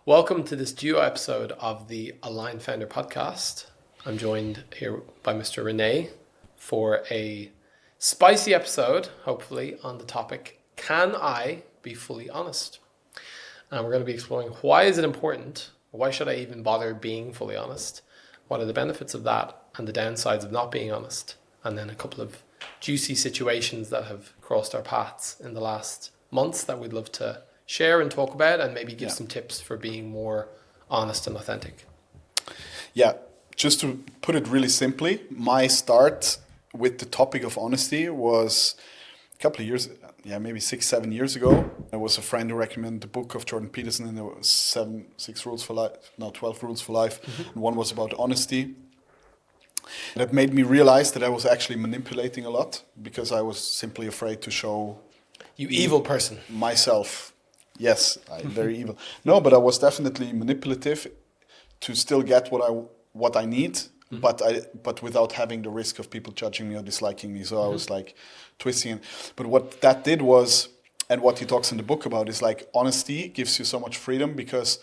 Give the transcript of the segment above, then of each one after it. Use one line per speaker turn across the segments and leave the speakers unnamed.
Welcome to this duo episode of the Align Founder podcast. I'm joined here by Mr. René for a spicy episode, hopefully, on the topic, can I be fully honest? And we're going to be exploring why is it important? Why should I even bother being fully honest? What are the benefits of that and the downsides of not being honest? And then a couple of juicy situations that have crossed our paths in the last months that we'd love to share and talk about, and maybe give some tips for being more honest and authentic.
Yeah, just to put it really simply, my start with the topic of honesty was a couple of years, maybe 6-7 years ago. There was a friend who recommended the book of Jordan Peterson, and there was 12 rules for life, and one was about honesty. That made me realize that I was actually manipulating a lot because I was simply afraid to show
You evil person.
myself. Yes, I'm very evil. No, but I was definitely manipulative to still get what I need, but without having the risk of people judging me or disliking me. So I was like twisting it. But what that did was, and what he talks in the book about, is like honesty gives you so much freedom because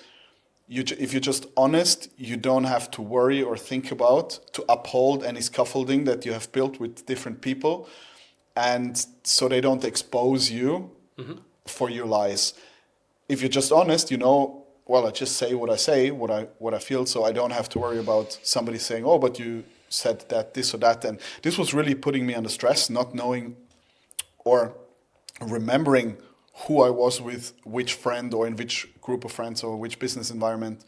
if you're just honest, you don't have to worry or think about to uphold any scaffolding that you have built with different people, and so they don't expose you for your lies. If you're just honest, I just say what I say, what I feel, so I don't have to worry about somebody saying, oh, but you said that, this or that. And this was really putting me under stress, not knowing or remembering who I was with which friend or in which group of friends or which business environment.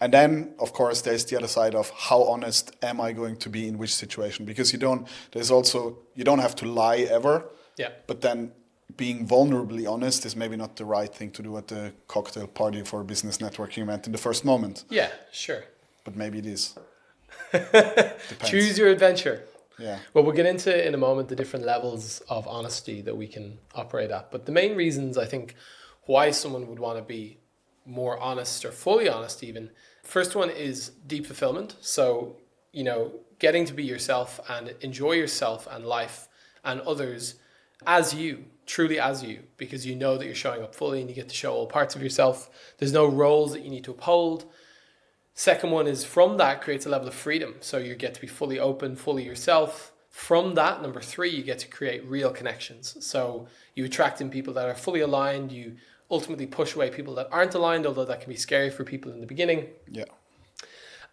And then, of course, there's the other side of how honest am I going to be in which situation? Because you don't have to lie ever.
Yeah.
But then being vulnerably honest is maybe not the right thing to do at the cocktail party for a business networking event in the first moment.
Yeah, sure.
But maybe it is.
Choose your adventure.
Yeah.
Well, we'll get into in a moment the different levels of honesty that we can operate at. But the main reasons, I think, why someone would want to be more honest or fully honest even. First one is deep fulfillment. So, getting to be yourself and enjoy yourself and life and others as you, truly as you, because you know that you're showing up fully and you get to show all parts of yourself. There's no roles that you need to uphold. Second one is from that creates a level of freedom. So you get to be fully open, fully yourself. From that, number 3, you get to create real connections. So you attract in people that are fully aligned. You ultimately push away people that aren't aligned, although that can be scary for people in the beginning.
Yeah.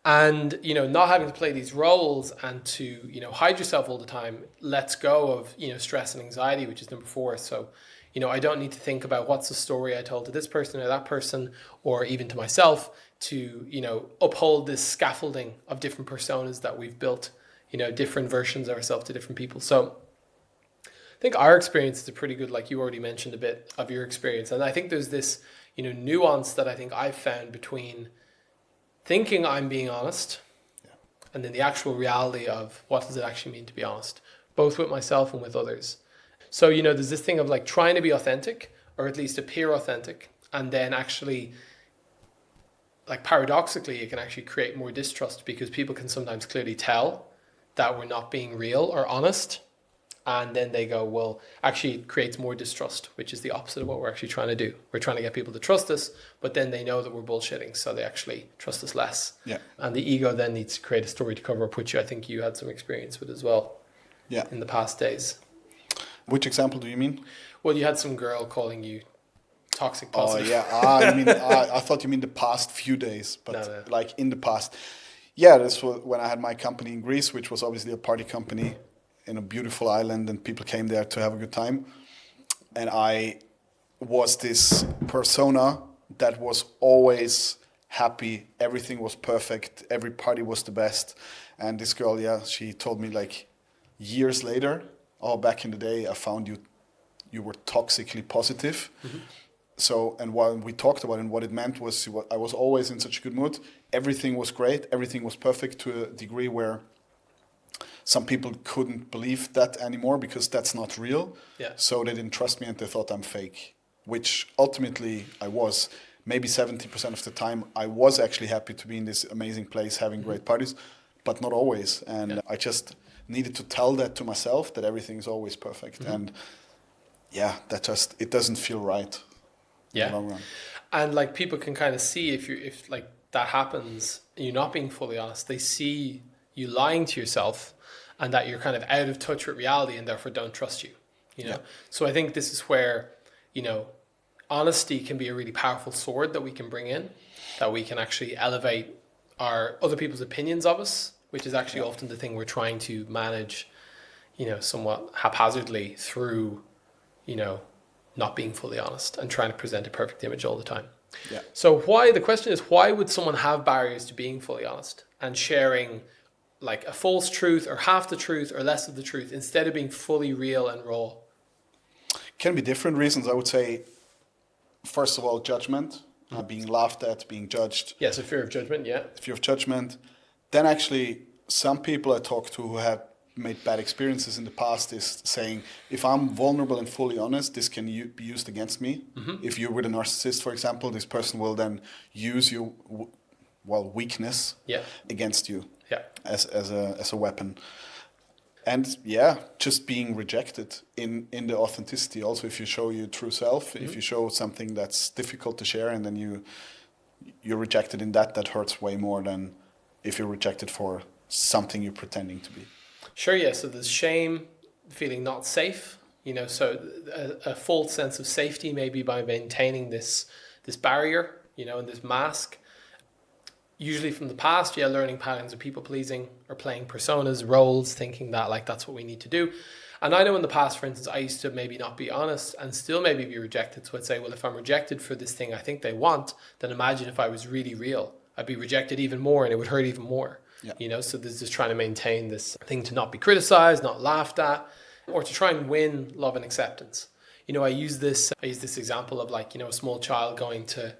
And, not having to play these roles and to, hide yourself all the time lets go of, stress and anxiety, which is number 4. So, I don't need to think about what's the story I told to this person or that person, or even to myself to, uphold this scaffolding of different personas that we've built, different versions of ourselves to different people. So I think our experience is pretty good, like you already mentioned a bit of your experience. And I think there's this, nuance that I think I've found between thinking I'm being honest and then the actual reality of what does it actually mean to be honest, both with myself and with others. So, there's this thing of like trying to be authentic or at least appear authentic, and then actually, like paradoxically, it can actually create more distrust because people can sometimes clearly tell that we're not being real or honest. And then they go, well, actually it creates more distrust, which is the opposite of what we're actually trying to do. We're trying to get people to trust us, but then they know that we're bullshitting, so they actually trust us less.
Yeah.
And the ego then needs to create a story to cover up, which I think you had some experience with as well.
Yeah.
In the past days.
Which example do you mean?
Well, you had some girl calling you toxic positive.
Oh, yeah. I thought you mean the past few days, but
No.
like in the past. Yeah, this was when I had my company in Greece, which was obviously a party company in a beautiful island, and people came there to have a good time. And I was this persona that was always happy. Everything was perfect. Every party was the best. And this girl, she told me like years later, back in the day, I found you were toxically positive. So, and what we talked about and what it meant was I was always in such a good mood. Everything was great. Everything was perfect to a degree where some people couldn't believe that anymore because that's not real.
Yeah.
So they didn't trust me and they thought I'm fake, which ultimately I was. Maybe 70% of the time I was actually happy to be in this amazing place having great parties, but not always. And I just needed to tell that to myself that everything is always perfect. And it doesn't feel right in the long run.
And like people can kind of see if like that happens, you're not being fully honest, they see you lying to yourself and that you're kind of out of touch with reality and therefore don't trust you, you know?
Yeah.
So I think this is where, you know, honesty can be a really powerful sword that we can bring in, that we can actually elevate our other people's opinions of us, which is actually often the thing we're trying to manage, you know, somewhat haphazardly through, you know, not being fully honest and trying to present a perfect image all the time.
Yeah.
So the question is, why would someone have barriers to being fully honest and sharing like a false truth or half the truth or less of the truth instead of being fully real and raw?
Can be different reasons. I would say, first of all, judgment, being laughed at, being judged.
Yes, a fear of judgment, yeah.
Fear of judgment. Then actually, some people I talk to who have made bad experiences in the past is saying, if I'm vulnerable and fully honest, this can be used against me. If you're with a narcissist, for example, this person will then use your weakness against you as a weapon. And just being rejected in the authenticity. Also, if you show your true self, if you show something that's difficult to share, and then you're rejected in that hurts way more than if you're rejected for something you're pretending to be.
Sure, yeah. So there's shame, feeling not safe, you know, so a false sense of safety maybe by maintaining this barrier, you know, and this mask. Usually from the past, learning patterns of people pleasing or playing personas, roles, thinking that like that's what we need to do. And I know in the past, for instance, I used to maybe not be honest and still maybe be rejected. So I'd say, well, if I'm rejected for this thing I think they want, then imagine if I was really real. I'd be rejected even more and it would hurt even more.
Yeah.
You know, so there's just trying to maintain this thing to not be criticized, not laughed at, or to try and win love and acceptance. You know, I use this example of like, you know, a small child going to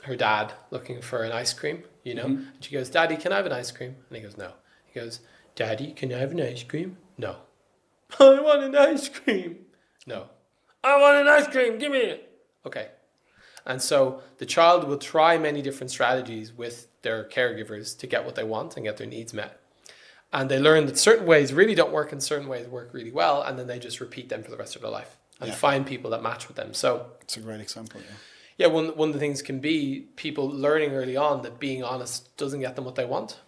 her dad looking for an ice cream, you know, and she goes, Daddy, can I have an ice cream? And he goes, no. He goes, Daddy, can I have an ice cream? No. I want an ice cream. No. I want an ice cream. Give me it. Okay. And so the child will try many different strategies with their caregivers to get what they want and get their needs met. And they learn that certain ways really don't work and certain ways work really well. And then they just repeat them for the rest of their life and find people that match with them. So
it's a great example.
Yeah, one of the things can be people learning early on that being honest doesn't get them what they want.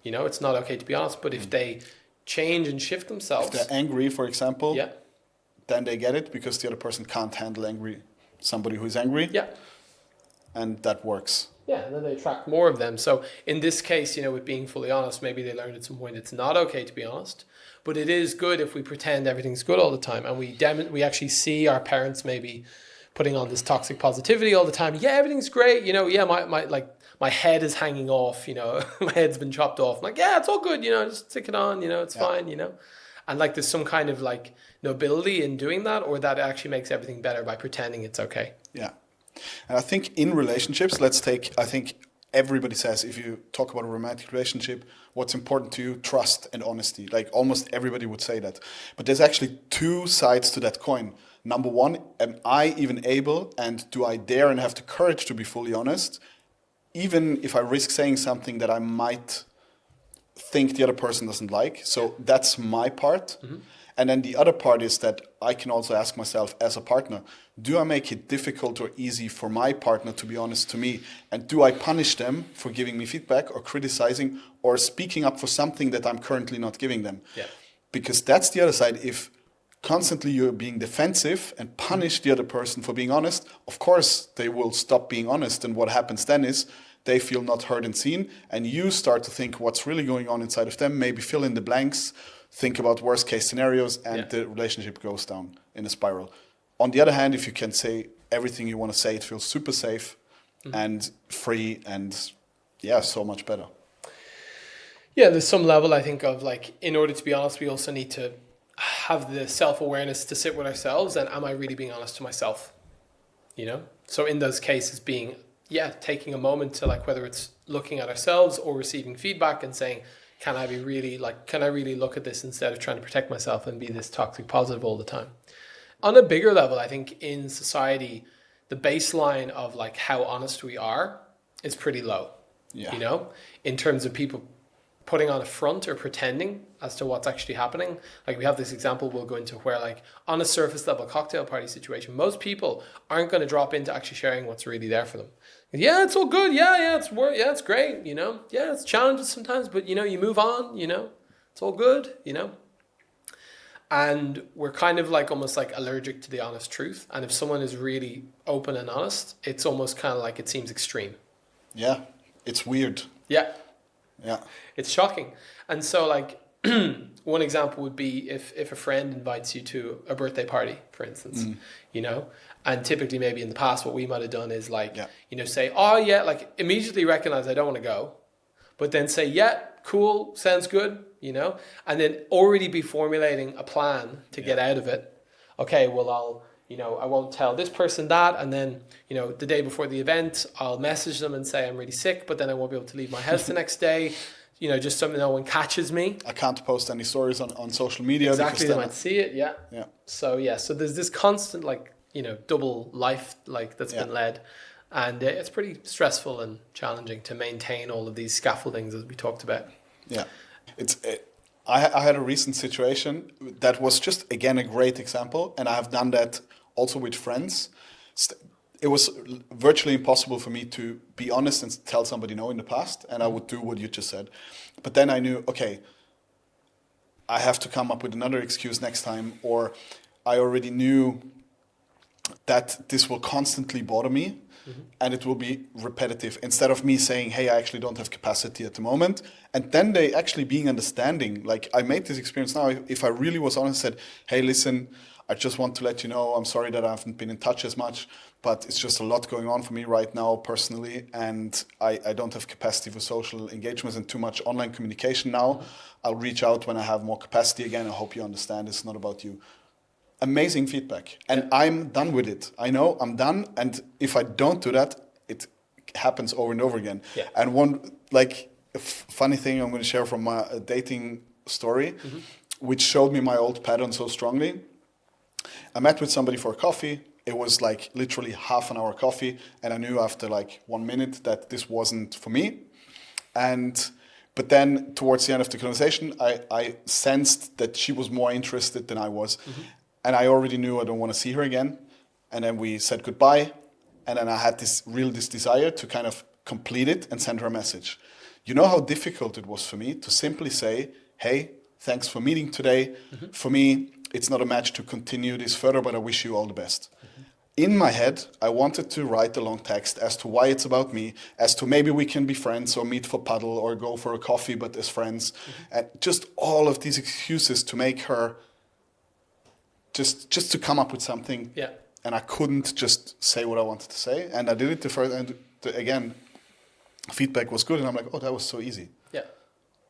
You know, it's not okay to be honest, but if they change and shift themselves.
If they're angry, for example, then they get it because the other person can't handle somebody who is angry.
Yeah.
And that works.
Yeah, and then they attract more of them. So in this case, you know, with being fully honest, maybe they learned at some point it's not okay to be honest, but it is good if we pretend everything's good all the time and we actually see our parents maybe putting on this toxic positivity all the time. Yeah, everything's great. You know, my head is hanging off, you know, my head's been chopped off. I'm like, yeah, it's all good, you know, just stick it on, you know, it's fine, you know. And like there's some kind of like nobility in doing that, or that actually makes everything better by pretending it's okay.
Yeah. And I think in relationships, I think everybody says if you talk about a romantic relationship, what's important to you, trust and honesty. Like almost everybody would say that. But there's actually two sides to that coin. Number one, am I even able and do I dare and have the courage to be fully honest, even if I risk saying something that I might think the other person doesn't like? So that's my part. Mm-hmm. And then the other part is that I can also ask myself as a partner, do I make it difficult or easy for my partner to be honest to me? And do I punish them for giving me feedback or criticizing or speaking up for something that I'm currently not giving them?
Yeah.
Because that's the other side. If constantly you're being defensive and punish the other person for being honest, of course they will stop being honest. And what happens then is they feel not heard and seen. And you start to think what's really going on inside of them, maybe fill in the blanks, think about worst case scenarios, and the relationship goes down in a spiral. On the other hand, if you can say everything you want to say, it feels super safe and free and so much better.
Yeah, there's some level I think of like, in order to be honest, we also need to have the self-awareness to sit with ourselves and am I really being honest to myself? You know? So in those cases taking a moment to like, whether it's looking at ourselves or receiving feedback and saying, can I really look at this instead of trying to protect myself and be this toxic positive all the time? On a bigger level, I think in society, the baseline of like how honest we are is pretty low. Yeah. You know, in terms of people putting on a front or pretending as to what's actually happening. Like we have this example we'll go into where like on a surface level cocktail party situation, most people aren't going to drop into actually sharing what's really there for them. Yeah, it's all good. Yeah, it's great. Yeah, it's challenges sometimes, but you move on. It's all good. And we're kind of like almost like allergic to the honest truth. And if someone is really open and honest, it's almost kind of like it seems extreme.
Yeah, it's weird.
Yeah.
Yeah.
It's shocking. And so like one example would be if a friend invites you to a birthday party, for instance, and typically maybe in the past what we might have done is like, say, oh yeah, like immediately recognize I don't want to go, but then say, yeah, cool, sounds good, and then already be formulating a plan to get out of it. Okay, well, I won't tell this person that, and then, the day before the event, I'll message them and say I'm really sick, but then I won't be able to leave my house the next day, just so no one catches me.
I can't post any stories on social media.
Exactly, they might see it, yeah. So there's this constant, like, double life, like, that's been led, and it's pretty stressful and challenging to maintain all of these scaffoldings as we talked about.
Yeah, I had a recent situation that was just, again, a great example. And I have done that also with friends. It was virtually impossible for me to be honest and tell somebody no in the past. And I would do what you just said. But then I knew, okay, I have to come up with another excuse next time. Or I already knew that this will constantly bother me. And it will be repetitive. Instead of me saying, hey, I actually don't have capacity at the moment. And then they actually being understanding. Like I made this experience now. If I really was honest, said, hey, listen, I just want to let you know, I'm sorry that I haven't been in touch as much, but it's just a lot going on for me right now personally. And I don't have capacity for social engagements and too much online communication now. I'll reach out when I have more capacity again. I hope you understand it's not about you. Amazing feedback. And I'm done with it. I know I'm done. And if I don't do that, it happens over and over again. Yeah. And one, like, funny thing I'm going to share from my dating story, which showed me my old pattern so strongly. I met with somebody for a coffee. It was like literally half an hour coffee. And I knew after like 1 minute that this wasn't for me. But then towards the end of the conversation, I sensed that she was more interested than I was. And I already knew I don't want to see her again. And then we said goodbye. And then I had this desire to kind of complete it and send her a message. You know how difficult it was for me to simply say, hey, thanks for meeting today. For me, it's not a match to continue this further, but I wish you all the best. In my head, I wanted to write a long text as to why it's about me, as to maybe we can be friends or meet for paddle or go for a coffee, but as friends. And just all of these excuses to make her just to come up with something. Yeah. And I couldn't just say what I wanted to say. And I did it the first, and again, feedback was good. And I'm like, oh, that was so easy. Yeah.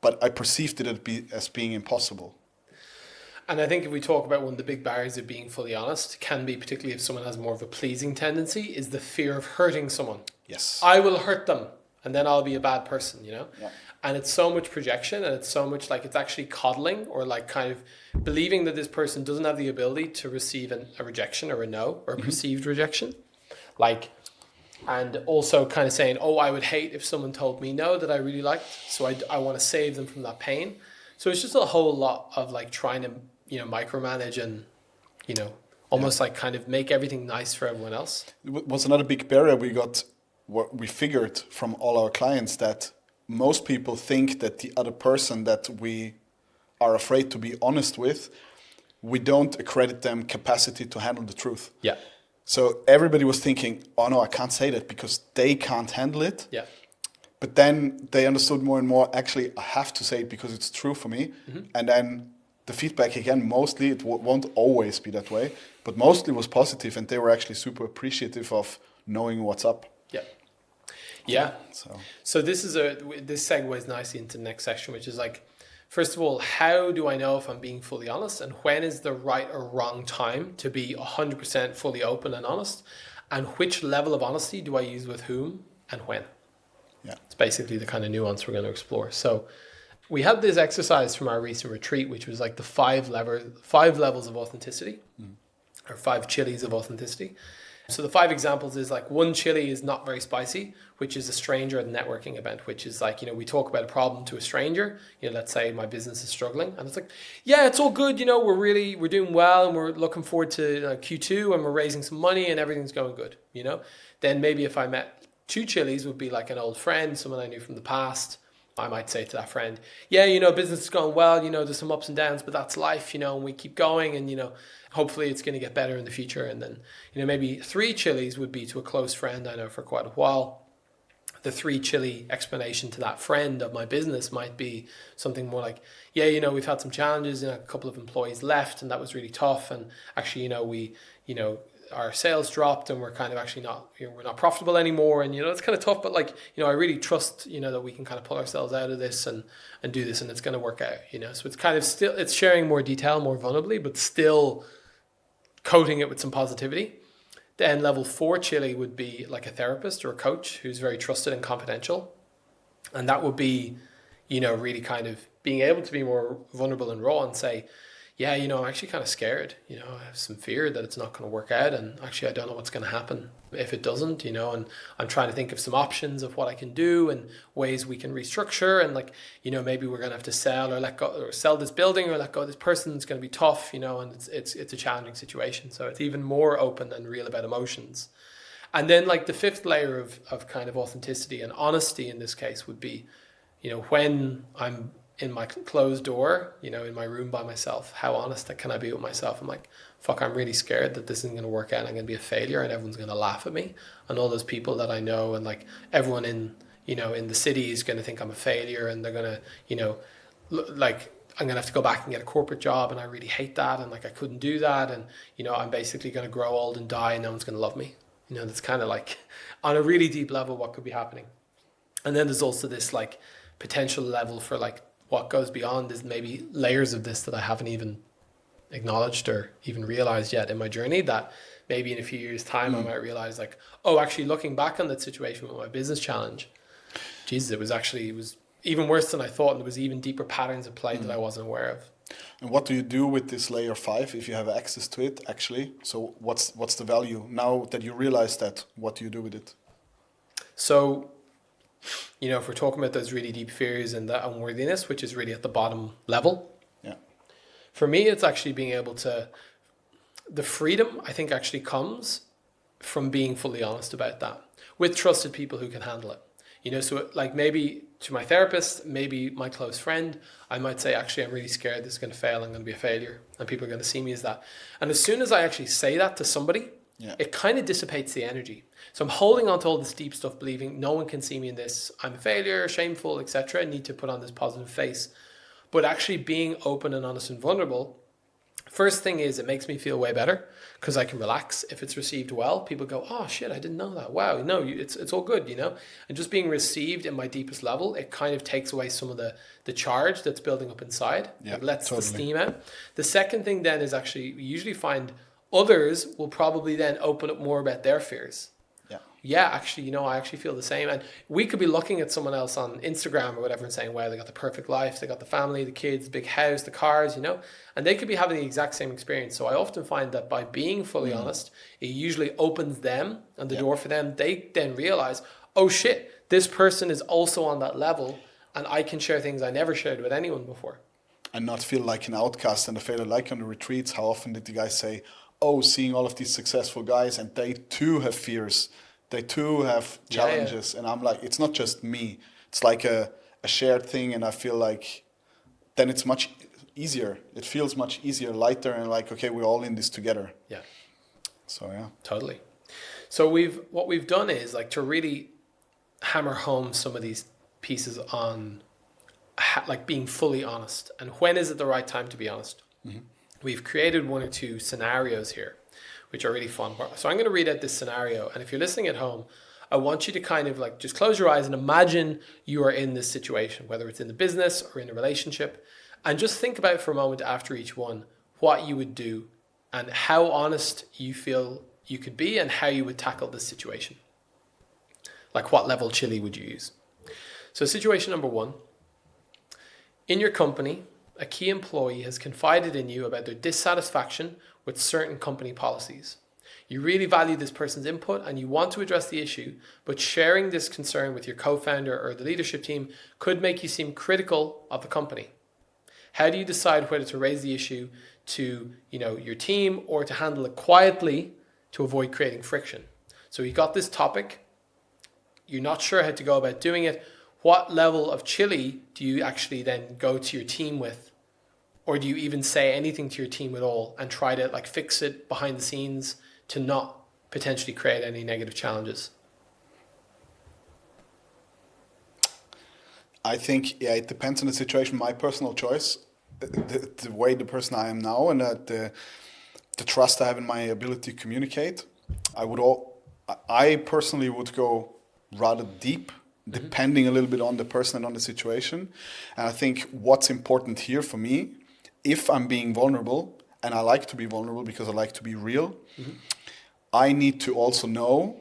But I perceived it as being impossible.
And I think if we talk about one of the big barriers of being fully honest, can be particularly if someone has more of a pleasing tendency, is the fear of hurting someone.
Yes.
I will hurt them and then I'll be a bad person, Yeah. And it's so much projection, and it's so much like it's actually coddling or like kind of believing that this person doesn't have the ability to receive a rejection or a no or a perceived rejection. Like, and also kind of saying, oh, I would hate if someone told me no that I really liked. So I want to save them from that pain. So it's just a whole lot of like trying to, micromanage and, almost like kind of make everything nice for everyone else.
It was another big barrier we figured from all our clients, that most people think that the other person that we are afraid to be honest with, we don't accredit them capacity to handle the truth. Yeah. So everybody was thinking, oh no, I can't say that because they can't handle it. Yeah. But then they understood more and more, actually, I have to say it because it's true for me. And then the feedback, again, mostly, it won't always be that way, but mostly was positive, and they were actually super appreciative of knowing what's up.
Yeah. Yeah. So this segues nicely into the next section, which is like, first of all, how do I know if I'm being fully honest, and when is the right or wrong time to be 100% fully open and honest, and which level of honesty do I use with whom and when? Yeah. It's basically the kind of nuance we're going to explore. So we had this exercise from our recent retreat, which was like the 5 levels of authenticity, or 5 chilies of authenticity. So the 5 examples is like, one chili is not very spicy, which is a stranger at a networking event, which is like, we talk about a problem to a stranger. Let's say my business is struggling, and it's like, yeah, it's all good. We're doing well, and we're looking forward to Q2, and we're raising some money, and everything's going good. Then maybe if I met 2 chilies, would be like an old friend, someone I knew from the past. I might say to that friend, yeah, business is going well, there's some ups and downs, but that's life, and we keep going, and, hopefully it's going to get better in the future. And then, maybe 3 chilies would be to a close friend I know for quite a while. The 3 chili explanation to that friend of my business might be something more like, yeah, we've had some challenges, a couple of employees left, and that was really tough. And actually, our sales dropped, and we're kind of actually not, we're not profitable anymore. And, it's kind of tough, but I really trust, that we can kind of pull ourselves out of this and do this, and it's going to work out, So it's kind of still, it's sharing more detail, more vulnerably, but still coating it with some positivity. Then level 4 chili would be like a therapist or a coach who's very trusted and confidential. And that would be, really kind of being able to be more vulnerable and raw and say, yeah, I'm actually kind of scared. I have some fear that it's not going to work out. And actually, I don't know what's going to happen if it doesn't, and I'm trying to think of some options of what I can do and ways we can restructure. And maybe we're going to have to sell or let go, or sell this building or let go of this person. It's going to be tough, and it's a challenging situation. So it's even more open and real about emotions. And then the 5th layer of kind of authenticity and honesty in this case would be, when I'm in my closed door, in my room by myself, how honest can I be with myself? I'm like, fuck, I'm really scared that this isn't going to work out. I'm going to be a failure, and everyone's going to laugh at me. And all those people that I know, and everyone in the city is going to think I'm a failure, and they're going to, I'm going to have to go back and get a corporate job, and I really hate that, and I couldn't do that, and I'm basically going to grow old and die, and no one's going to love me. That's kind of on a really deep level what could be happening. And then there's also this potential level for what goes beyond is maybe layers of this that I haven't even acknowledged or even realized yet in my journey, that maybe in a few years' time I might realize actually looking back on that situation with my business challenge, Jesus, it was even worse than I thought, and there was even deeper patterns at play that I wasn't aware of.
And what do you do with this layer 5 if you have access to it, actually? So what's the value now that you realize that? What do you do with it?
So, if we're talking about those really deep fears and that unworthiness, which is really at the bottom level, for me, it's actually being able to, the freedom I think actually comes from being fully honest about that with trusted people who can handle it. So maybe to my therapist, maybe my close friend, I might say, actually, I'm really scared this is going to fail. I'm going to be a failure, and people are going to see me as that. And as soon as I actually say that to somebody, it kind of dissipates the energy. So I'm holding on to all this deep stuff, believing no one can see me in this. I'm a failure, shameful, etc. I need to put on this positive face. But actually being open and honest and vulnerable, first thing is it makes me feel way better because I can relax. If it's received well, people go, oh shit, I didn't know that. Wow, no, it's all good, And just being received in my deepest level, it kind of takes away some of the charge that's building up inside. It lets the steam out. The second thing then is actually, we usually find others will probably then open up more about their fears. Yeah, actually, I actually feel the same. And we could be looking at someone else on Instagram or whatever and saying, wow, they got the perfect life. They got the family, the kids, the big house, the cars, and they could be having the exact same experience. So I often find that by being fully honest, it usually opens them and the door for them. They then realize, oh shit, this person is also on that level, and I can share things I never shared with anyone before.
And not feel like an outcast and a failure. Like on the retreats, how often did the guys say, oh, seeing all of these successful guys, and they too have fears. They too have challenges. And I'm like, it's not just me. It's like a shared thing. And I feel like then it's much easier. It feels much easier, lighter, and okay, we're all in this together.
Yeah.
So, yeah.
Totally. So what we've done is to really hammer home some of these pieces on being fully honest. And when is it the right time to be honest? Mm-hmm. We've created 1 or 2 scenarios here, which are really fun. So I'm going to read out this scenario. And if you're listening at home, I want you to kind of just close your eyes and imagine you are in this situation, whether it's in the business or in a relationship. And just think about for a moment after each one, what you would do and how honest you feel you could be and how you would tackle this situation. What level chili would you use? So situation number 1, in your company, a key employee has confided in you about their dissatisfaction with certain company policies. You really value this person's input and you want to address the issue, but sharing this concern with your co-founder or the leadership team could make you seem critical of the company. How do you decide whether to raise the issue to, your team or to handle it quietly to avoid creating friction? So you got this topic, you're not sure how to go about doing it. What level of chili do you actually then go to your team with? Or do you even say anything to your team at all and try to fix it behind the scenes to not potentially create any negative challenges?
I think, it depends on the situation. My personal choice, the way the person I am now and the trust I have in my ability to communicate, I personally would go rather deep, depending a little bit on the person and on the situation. And I think what's important here for me, if I'm being vulnerable, and I like to be vulnerable because I like to be real, I need to also know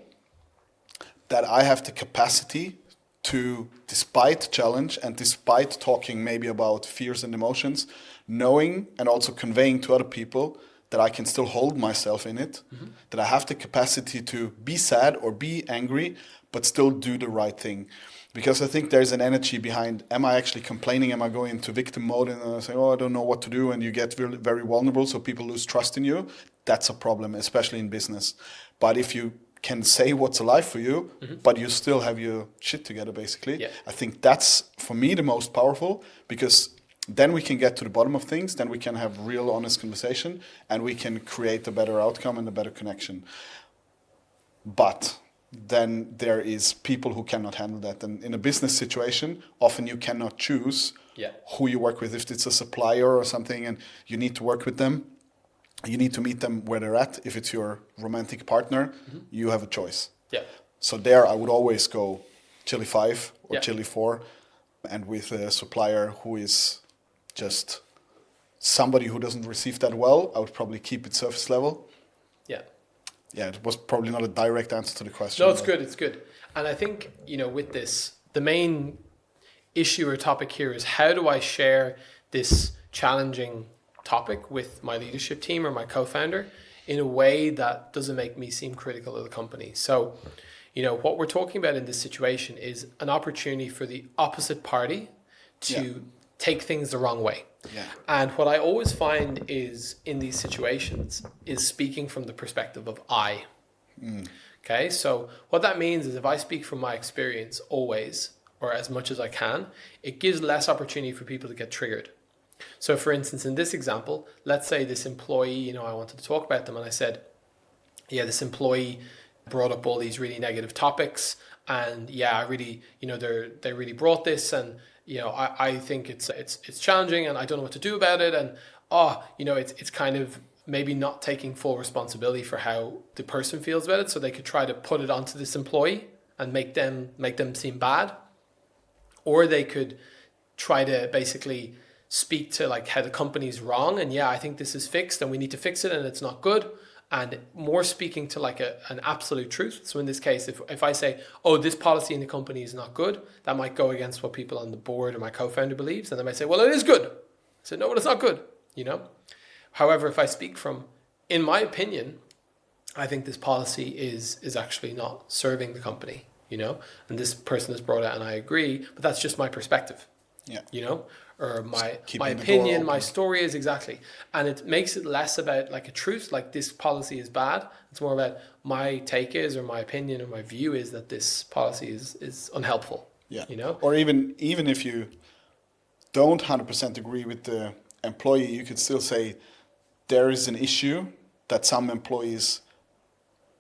that I have the capacity to, despite challenge and despite talking maybe about fears and emotions, knowing and also conveying to other people that I can still hold myself in it, that I have the capacity to be sad or be angry, but still do the right thing. Because I think there's an energy behind, am I actually complaining? Am I going into victim mode and say, I don't know what to do? And you get very, very vulnerable, so people lose trust in you. That's a problem, especially in business. But if you can say what's alive for you, but you still have your shit together, basically, I think that's, for me, the most powerful, because then we can get to the bottom of things, then we can have real, honest conversation, and we can create a better outcome and a better connection. But then there is people who cannot handle that. And in a business situation, often you cannot choose who you work with. If it's a supplier or something and you need to work with them, you need to meet them where they're at. If it's your romantic partner, you have a choice. So there I would always go chili 5 or chili 4. And with a supplier who is just somebody who doesn't receive that well, I would probably keep it surface level. Yeah, it was probably not a direct answer to the question.
No, it's good. It's good. And I think, with this, the main issue or topic here is how do I share this challenging topic with my leadership team or my co-founder in a way that doesn't make me seem critical of the company. So, what we're talking about in this situation is an opportunity for the opposite party to take things the wrong way. And what I always find is in these situations is speaking from the perspective of I. Okay, so what that means is if I speak from my experience always, or as much as I can, it gives less opportunity for people to get triggered. So for instance, in this example, let's say this employee, I wanted to talk about them and I said, this employee brought up all these really negative topics and I really, they really brought this and I think it's challenging and I don't know what to do about it. And, it's kind of maybe not taking full responsibility for how the person feels about it. So they could try to put it onto this employee and make them seem bad. Or they could try to basically speak to how the company's wrong. And I think this is fixed and we need to fix it and it's not good. And more speaking to an absolute truth. So in this case, if I say, this policy in the company is not good, that might go against what people on the board or my co-founder believes. And they might say, well, it is good. I said, no, but it's not good, However, if I speak from, in my opinion, I think this policy is actually not serving the company, and this person has brought it and I agree, but that's just my perspective, or my opinion, my story is exactly. And it makes it less about a truth, this policy is bad. It's more about my take is, or my opinion or my view is that this policy is unhelpful. Or
even if you don't 100% agree with the employee, you could still say there is an issue that some employees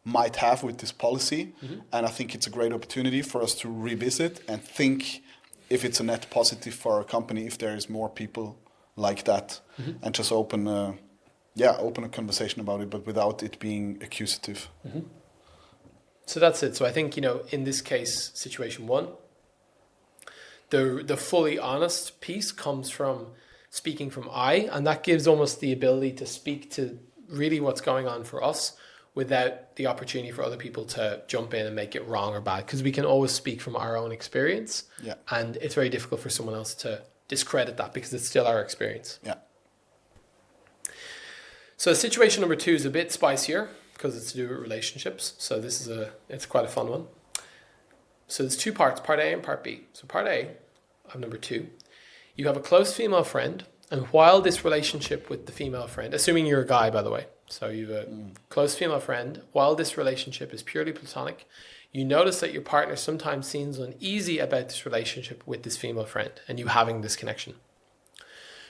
might have with this policy. And I think it's a great opportunity for us to revisit and think if it's a net positive for our company, if there is more people like that, and just open a conversation about it, but without it being accusative.
So that's it. So I think, in this case, situation 1, the fully honest piece comes from speaking from I, and that gives almost the ability to speak to really what's going on for us without the opportunity for other people to jump in and make it wrong or bad, because we can always speak from our own experience. And it's very difficult for someone else to discredit that because it's still our experience. So situation number 2 is a bit spicier. because it's to do with relationships. So it's quite a fun one. So there's two parts, part A and part B. So part A, of number 2, you have a close female friend, and while this relationship with the female friend, assuming you're a guy, by the way, so you have a close female friend, while this relationship is purely platonic, you notice that your partner sometimes seems uneasy about this relationship with this female friend and you having this connection.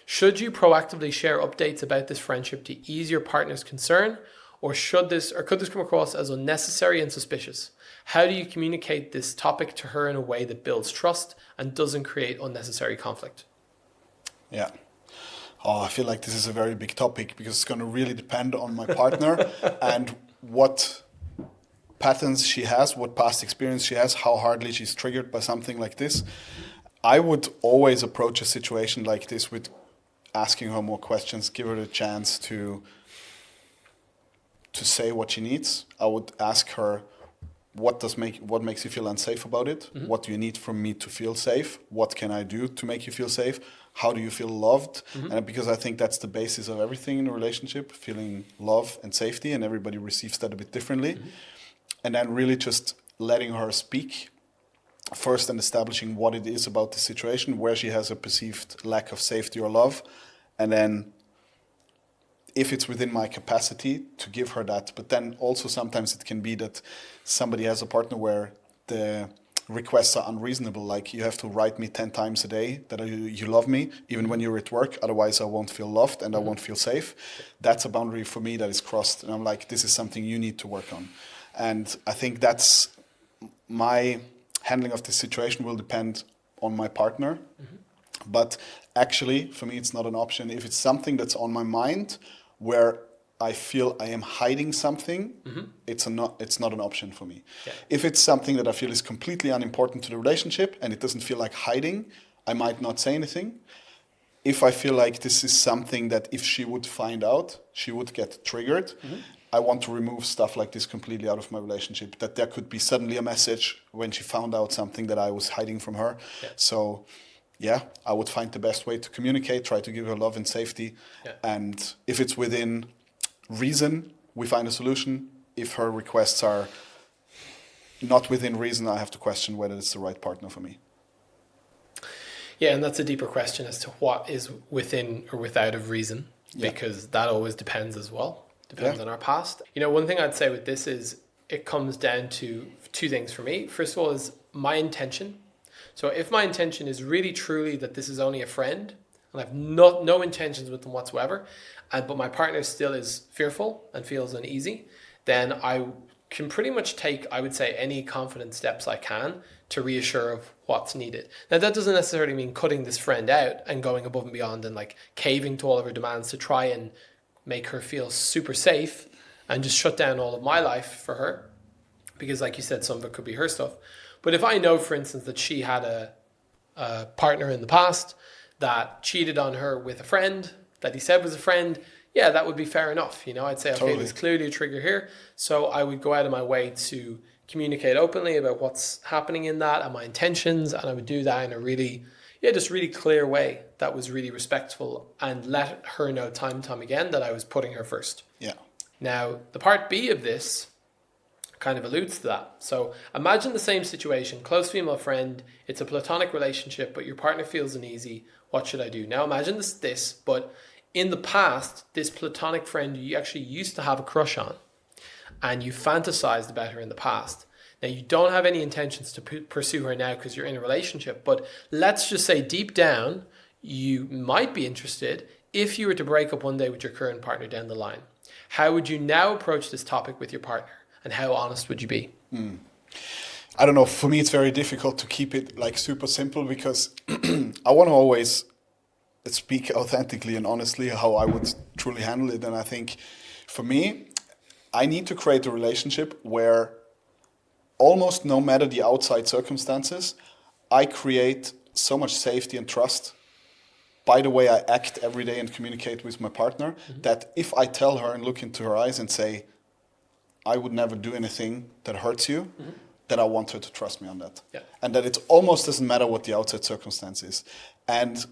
Should you proactively share updates about this friendship to ease your partner's concern, or could this come across as unnecessary and suspicious? How do you communicate this topic to her in a way that builds trust and doesn't create unnecessary conflict?
Yeah. Oh, I feel like this is a very big topic because it's going to really depend on my partner and what patterns she has, what past experience she has, how hardly she's triggered by something like this. I would always approach a situation like this with asking her more questions, give her a chance to say what she needs. I would ask her, what makes you feel unsafe about it? Mm-hmm. What do you need from me to feel safe? What can I do to make you feel safe? How do you feel loved? Mm-hmm. And because I think that's the basis of everything in a relationship, feeling love and safety, and everybody receives that a bit differently. Mm-hmm. And then really just letting her speak first and establishing what it is about the situation, where she has a perceived lack of safety or love. And then if it's within my capacity to give her that, but then also sometimes it can be that somebody has a partner where the requests are unreasonable, like you have to write me 10 times a day that you love me, even when you're at work, otherwise I won't feel loved and I won't feel safe. That's a boundary for me that is crossed, and I'm like, this is something you need to work on. And I think that's my handling of this situation will depend on my partner. Mm-hmm. But actually, for me, it's not an option. If it's something that's on my mind, where I feel I am hiding something, mm-hmm. it's not an option for me. Yeah. If it's something that I feel is completely unimportant to the relationship and it doesn't feel like hiding, I might not say anything. If I feel like this is something that if she would find out, she would get triggered, mm-hmm. I want to remove stuff like this completely out of my relationship, that there could be suddenly a message when she found out something that I was hiding from her. Yeah. So yeah, I would find the best way to communicate, try to give her love and safety. Yeah. And if it's within reason, we find a solution. If her requests are not within reason, I have to question whether it's the right partner for me.
Yeah, and that's a deeper question as to what is within or without of reason, because that always depends as well. Depends on our past. You know, one thing I'd say with this is it comes down to 2 things for me. First of all is my intention. So if my intention is really truly that this is only a friend and I have no intentions with them whatsoever, but my partner still is fearful and feels uneasy, then I can pretty much take, I would say, any confident steps I can to reassure of what's needed. Now, that doesn't necessarily mean cutting this friend out and going above and beyond and like caving to all of her demands to try and make her feel super safe and just shut down all of my life for her. Because like you said, some of it could be her stuff. But if I know, for instance, that she had a partner in the past that cheated on her with a friend that he said was a friend, yeah, that would be fair enough. You know, I'd say, okay, totally. There's clearly a trigger here. So I would go out of my way to communicate openly about what's happening in that and my intentions. And I would do that in a really clear way that was really respectful and let her know time and time again that I was putting her first.
Yeah.
Now, the part B of this kind of alludes to that. So imagine the same situation, close female friend, it's a platonic relationship, but your partner feels uneasy. What should I do? Now imagine this, but in the past, this platonic friend you actually used to have a crush on and you fantasized about her in the past. Now you don't have any intentions to pursue her now because you're in a relationship, but let's just say deep down, you might be interested if you were to break up one day with your current partner down the line. How would you now approach this topic with your partner? And how honest would you be?
I don't know. For me, it's very difficult to keep it like super simple because I want to always speak authentically and honestly how I would truly handle it. And I think for me, I need to create a relationship where almost no matter the outside circumstances, I create so much safety and trust by the way I act every day and communicate with my partner, mm-hmm. that if I tell her and look into her eyes and say, I would never do anything that hurts you, mm-hmm. that I want her to trust me on that. Yeah. And that it almost doesn't matter what the outside circumstance is. And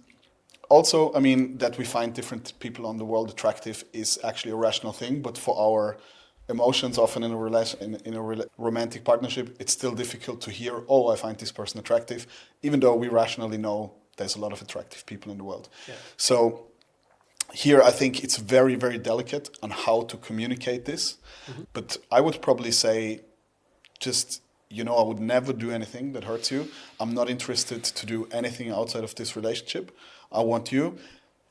also, I mean, that we find different people on the world attractive is actually a rational thing, but for our emotions often in a relation in a romantic partnership, it's still difficult to hear, oh, I find this person attractive, even though we rationally know there's a lot of attractive people in the world.
Yeah.
So here I think it's very, very delicate on how to communicate this. But I would probably say just, I would never do anything that hurts you. I'm not interested to do anything outside of this relationship. I want you.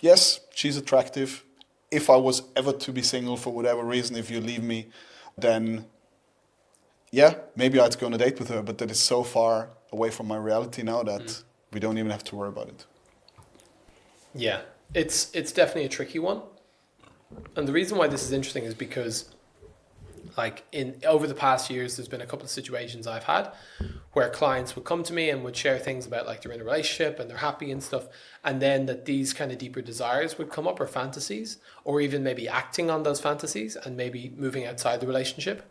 Yes, she's attractive. If I was ever to be single for whatever reason, if you leave me, then yeah, maybe I'd go on a date with her, but that is so far away from my reality now that we don't even have to worry about it.
Yeah, it's definitely a tricky one. And the reason why this is interesting is because like over the past years, there's been a couple of situations I've had where clients would come to me and would share things about like they're in a relationship and they're happy and stuff. And then that these kind of deeper desires would come up, or fantasies, or even maybe acting on those fantasies and maybe moving outside the relationship.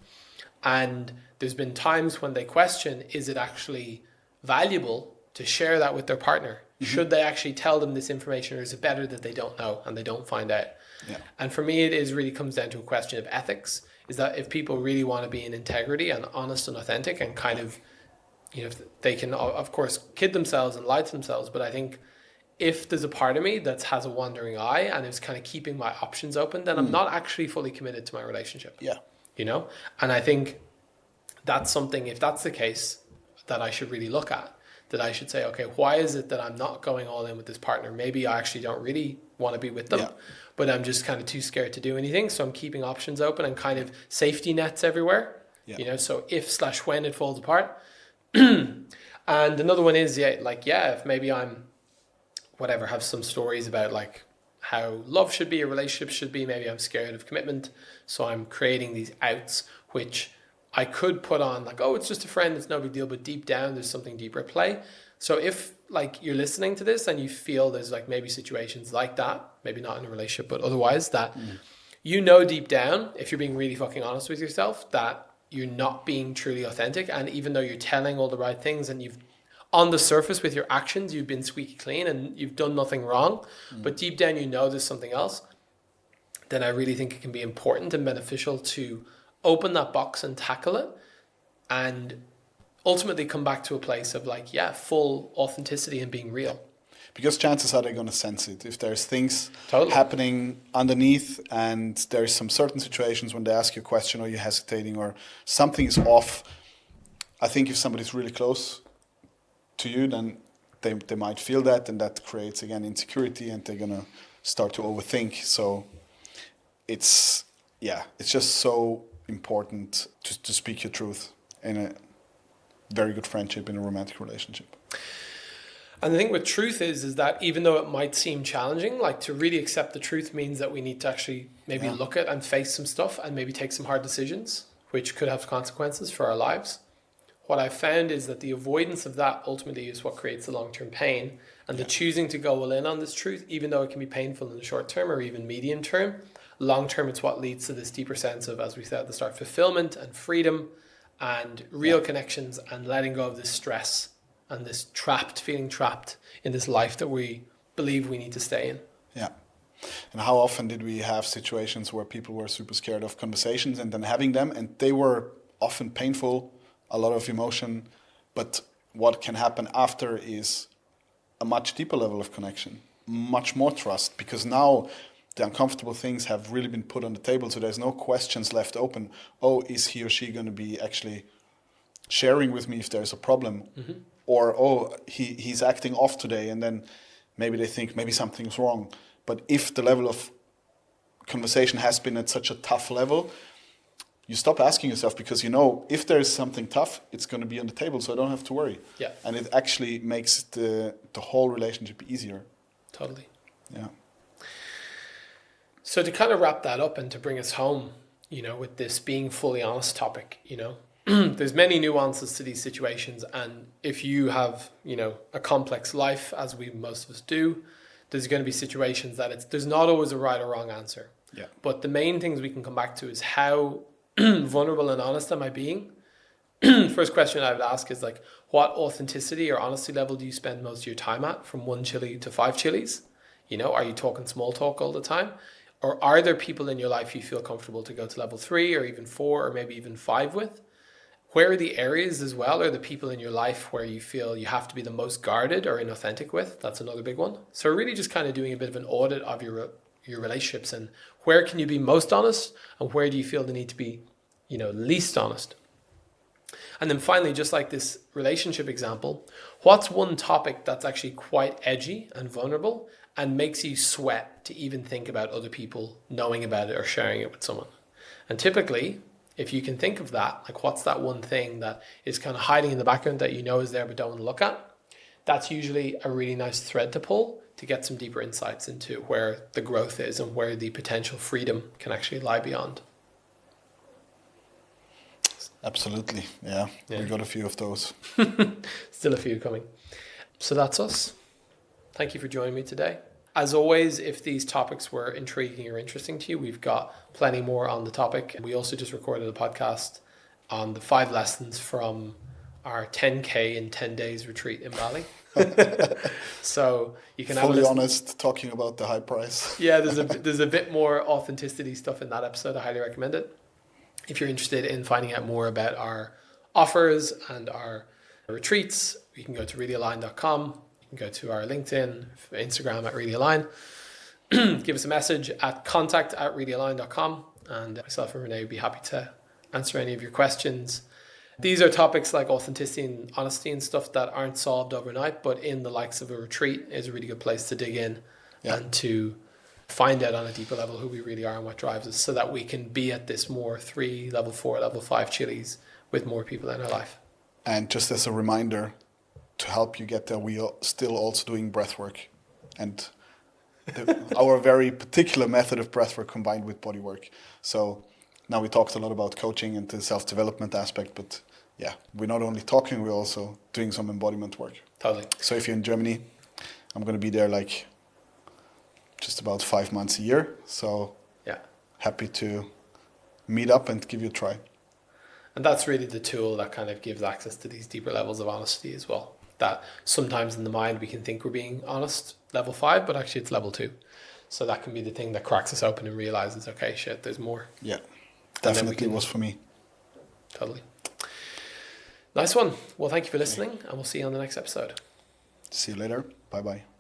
And there's been times when they question, is it actually valuable to share that with their partner? Should they actually tell them this information, or is it better that they don't know and they don't find out?
Yeah.
And for me, it really comes down to a question of ethics. Is that if people really want to be in integrity and honest and authentic and kind of, they can, of course, kid themselves and lie to themselves. But I think if there's a part of me that has a wandering eye and is kind of keeping my options open, then I'm not actually fully committed to my relationship.
Yeah.
And I think that's something, if that's the case, that I should really look at. That I should say, okay, why is it that I'm not going all in with this partner? Maybe I actually don't really want to be with them, but I'm just kind of too scared to do anything. So I'm keeping options open and kind of safety nets everywhere, so if/when it falls apart. And another one is, if maybe I'm, have some stories about like how love should be, a relationship should be, maybe I'm scared of commitment. So I'm creating these outs, which I could put on like, oh, it's just a friend, it's no big deal, but deep down there's something deeper at play. So if like you're listening to this and you feel there's like maybe situations like that, maybe not in a relationship, but otherwise that deep down, if you're being really fucking honest with yourself, that you're not being truly authentic. And even though you're telling all the right things and you've on the surface with your actions, you've been squeaky clean and you've done nothing wrong, but deep down there's something else, then I really think it can be important and beneficial to open that box and tackle it, and ultimately come back to a place of like, full authenticity and being real.
Because chances are they're going to sense it. If there's things happening underneath and there's some certain situations when they ask you a question or you're hesitating or something is off, I think if somebody's really close to you, then they might feel that, and that creates, again, insecurity, and they're going to start to overthink. So it's just so important to speak your truth in a very good friendship, in a romantic relationship.
And the thing with truth is that even though it might seem challenging, like to really accept the truth means that we need to actually maybe look at and face some stuff and maybe take some hard decisions, which could have consequences for our lives. What I've found is that the avoidance of that ultimately is what creates the long-term pain, and the choosing to go all in on this truth, even though it can be painful in the short term or even medium term, long term, it's what leads to this deeper sense of, as we said at the start, fulfillment and freedom and real connections, and letting go of this stress and this feeling trapped in this life that we believe we need to stay in.
Yeah. And how often did we have situations where people were super scared of conversations and then having them, and they were often painful, a lot of emotion, but what can happen after is a much deeper level of connection, much more trust, because now the uncomfortable things have really been put on the table, so there's no questions left open. Oh, is he or she going to be actually sharing with me if there's a problem? Mm-hmm. Or, oh, he's acting off today, and then maybe they think maybe something's wrong. But if the level of conversation has been at such a tough level, you stop asking yourself, because if there is something tough, it's going to be on the table, so I don't have to worry.
Yeah.
And it actually makes the whole relationship easier.
Totally.
Yeah.
So to kind of wrap that up and to bring us home, with this being fully honest topic, there's many nuances to these situations. And if you have, a complex life, as most of us do, there's going to be situations that there's not always a right or wrong answer.
Yeah.
But the main things we can come back to is how vulnerable and honest am I being? First question I would ask is like, what authenticity or honesty level do you spend most of your time at, from 1 chili to 5 chilies? Are you talking small talk all the time? Or are there people in your life you feel comfortable to go to level 3 or even 4 or maybe even 5 with? Where are the areas as well, or the people in your life where you feel you have to be the most guarded or inauthentic with? That's another big one. So really just kind of doing a bit of an audit of your relationships, and where can you be most honest and where do you feel the need to be, least honest? And then finally, just like this relationship example, what's one topic that's actually quite edgy and vulnerable and makes you sweat to even think about other people knowing about it or sharing it with someone? And typically, if you can think of that, like what's that one thing that is kind of hiding in the background that you know is there but don't want to look at, that's usually a really nice thread to pull to get some deeper insights into where the growth is and where the potential freedom can actually lie beyond.
Absolutely. Yeah. We got a few of those.
Still a few coming. So that's us. Thank you for joining me today. As always, if these topics were intriguing or interesting to you, we've got plenty more on the topic. We also just recorded a podcast on the 5 lessons from our 10K in 10 days retreat in Bali. So you can
fully honest, talking about the high price.
Yeah, there's a bit more authenticity stuff in that episode. I highly recommend it. If you're interested in finding out more about our offers and our retreats, you can go to reallyaligned.com. You can go to our LinkedIn, Instagram at reallyaligned. Give us a message at contact@reallyaligned.com, and myself and René would be happy to answer any of your questions. These are topics like authenticity and honesty and stuff that aren't solved overnight, but in the likes of a retreat is a really good place to dig in and to find out on a deeper level who we really are and what drives us, so that we can be at this more 3, level 4, level 5 chilies with more people in our life.
And just as a reminder, to help you get there, we are still also doing breath work. And our very particular method of breath work combined with body work. So now we talked a lot about coaching and the self-development aspect, but yeah, we're not only talking, we're also doing some embodiment work.
Totally.
So if you're in Germany, I'm going to be there like just about 5 months a year. So happy to meet up and give you a try.
And that's really the tool that kind of gives access to these deeper levels of honesty as well. That sometimes in the mind we can think we're being honest, level 5, but actually it's level 2. So that can be the thing that cracks us open and realizes, okay, shit, there's more.
Yeah, definitely was for me.
Totally. Nice one. Well, thank you for listening, and we'll see you on the next episode.
See you later. Bye-bye.